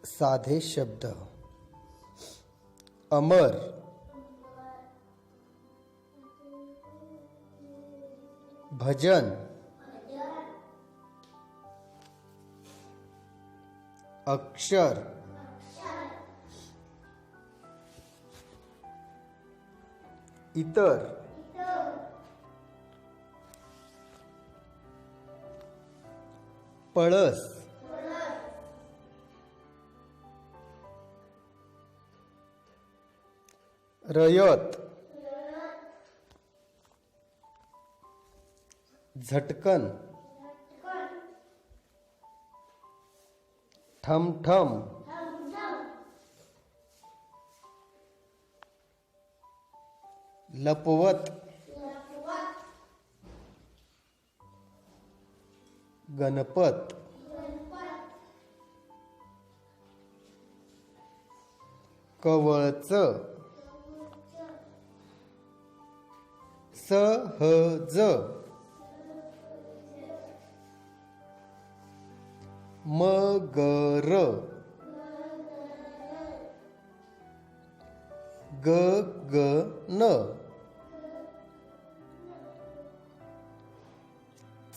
साधे शब्द. अमर, भजन, अक्षर, इतर, पळस, रयत, झटकन, ठमठम, लपवत, गणपत, कवळच, सहज, मगर, गगन,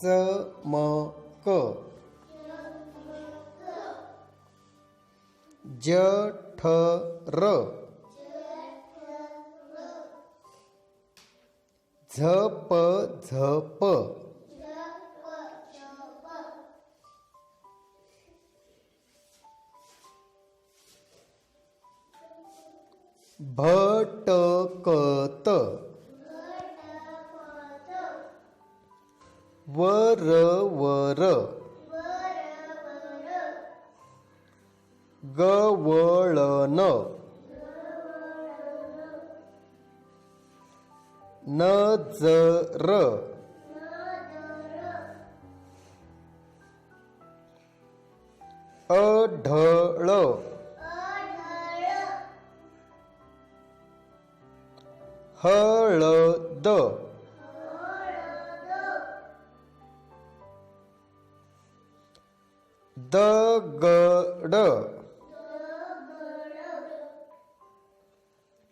चमक, जठर, झपझप, भटकत, वरवर, गवळण, नजर, अढळ, हळद, दगड,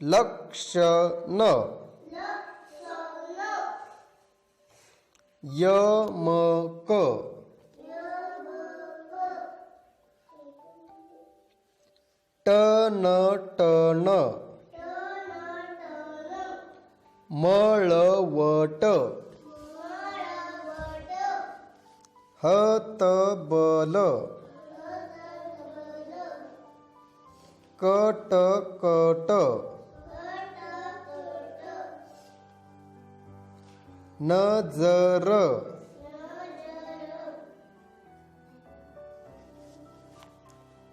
लक्षण, यमक, टनटन, मळवट, हतबल, कटकट, नजर,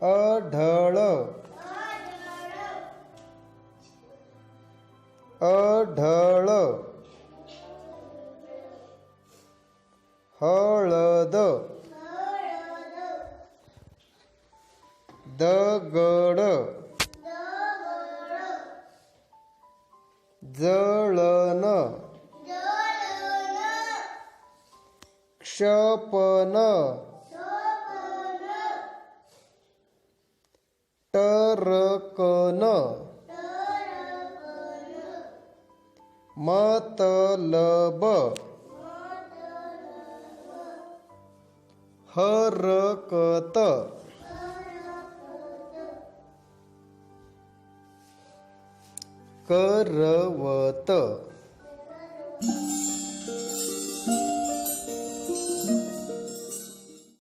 अढळ, अढळ, हळद, दगड, जळण, क्षपण, टरकन, मतलब, हरकत, करवत.